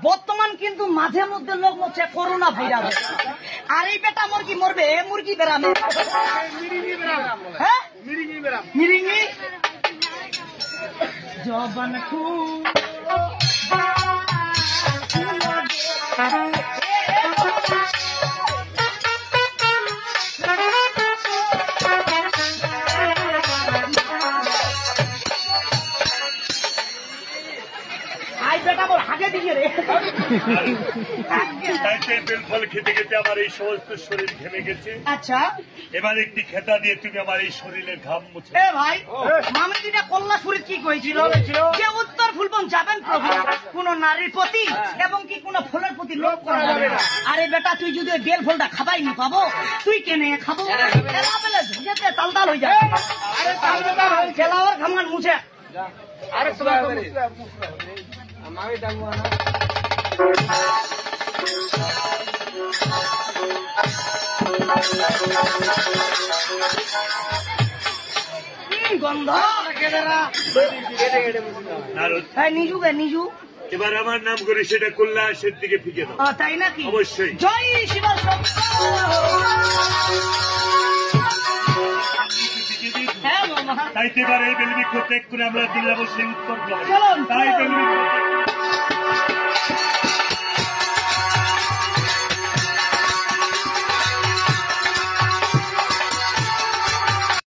বর্তমান কিন্তু মাঝে মধ্যে লোক মরছে করোনা ভাইরাস, আর এই বেটা মুরগি মরবে মুরগি বেরামে। হ্যাঁ মিরিঙ্গি জবান ফল খেতে খেতে আমার এই সমস্ত শরীর ঘেমে গেছে। আচ্ছা, এবার একটি খেতা দিয়ে তুমি আমার এই শরীরের ঘাম মুছে। ভাই মামি দিনে কল্লা শরীর কি কইছিল যে উত্তর ফুলবন যাবেন প্রভু কোন নারীর প্রতি এবং কি কোন ফুলের প্রতি লোভ করা যাবে না। আরে বেটা তুই যদি বেল ফলটা খাবাই নি পাবো তুই কেনে খাবো? এলা বেলে ঝুঁকেতে তালতাল হয়ে যায়। আরে তালতাল হয়ে খেলাওয়ার ঘামান মুছে। আরে মামি ডাকবো না গন্ধ নিজু গে নিজু। এবার আমার নাম করে সেটা কল্যাণের দিকে ফিকে দাও। তাই নাকি? অবশ্যই। জয় শিব তাই এবার এই বেলবৃক্ষ ত্যাগ করে আমরা দিল্লা বসে উত্তর চলুন। তাই বেলবৃক্ষ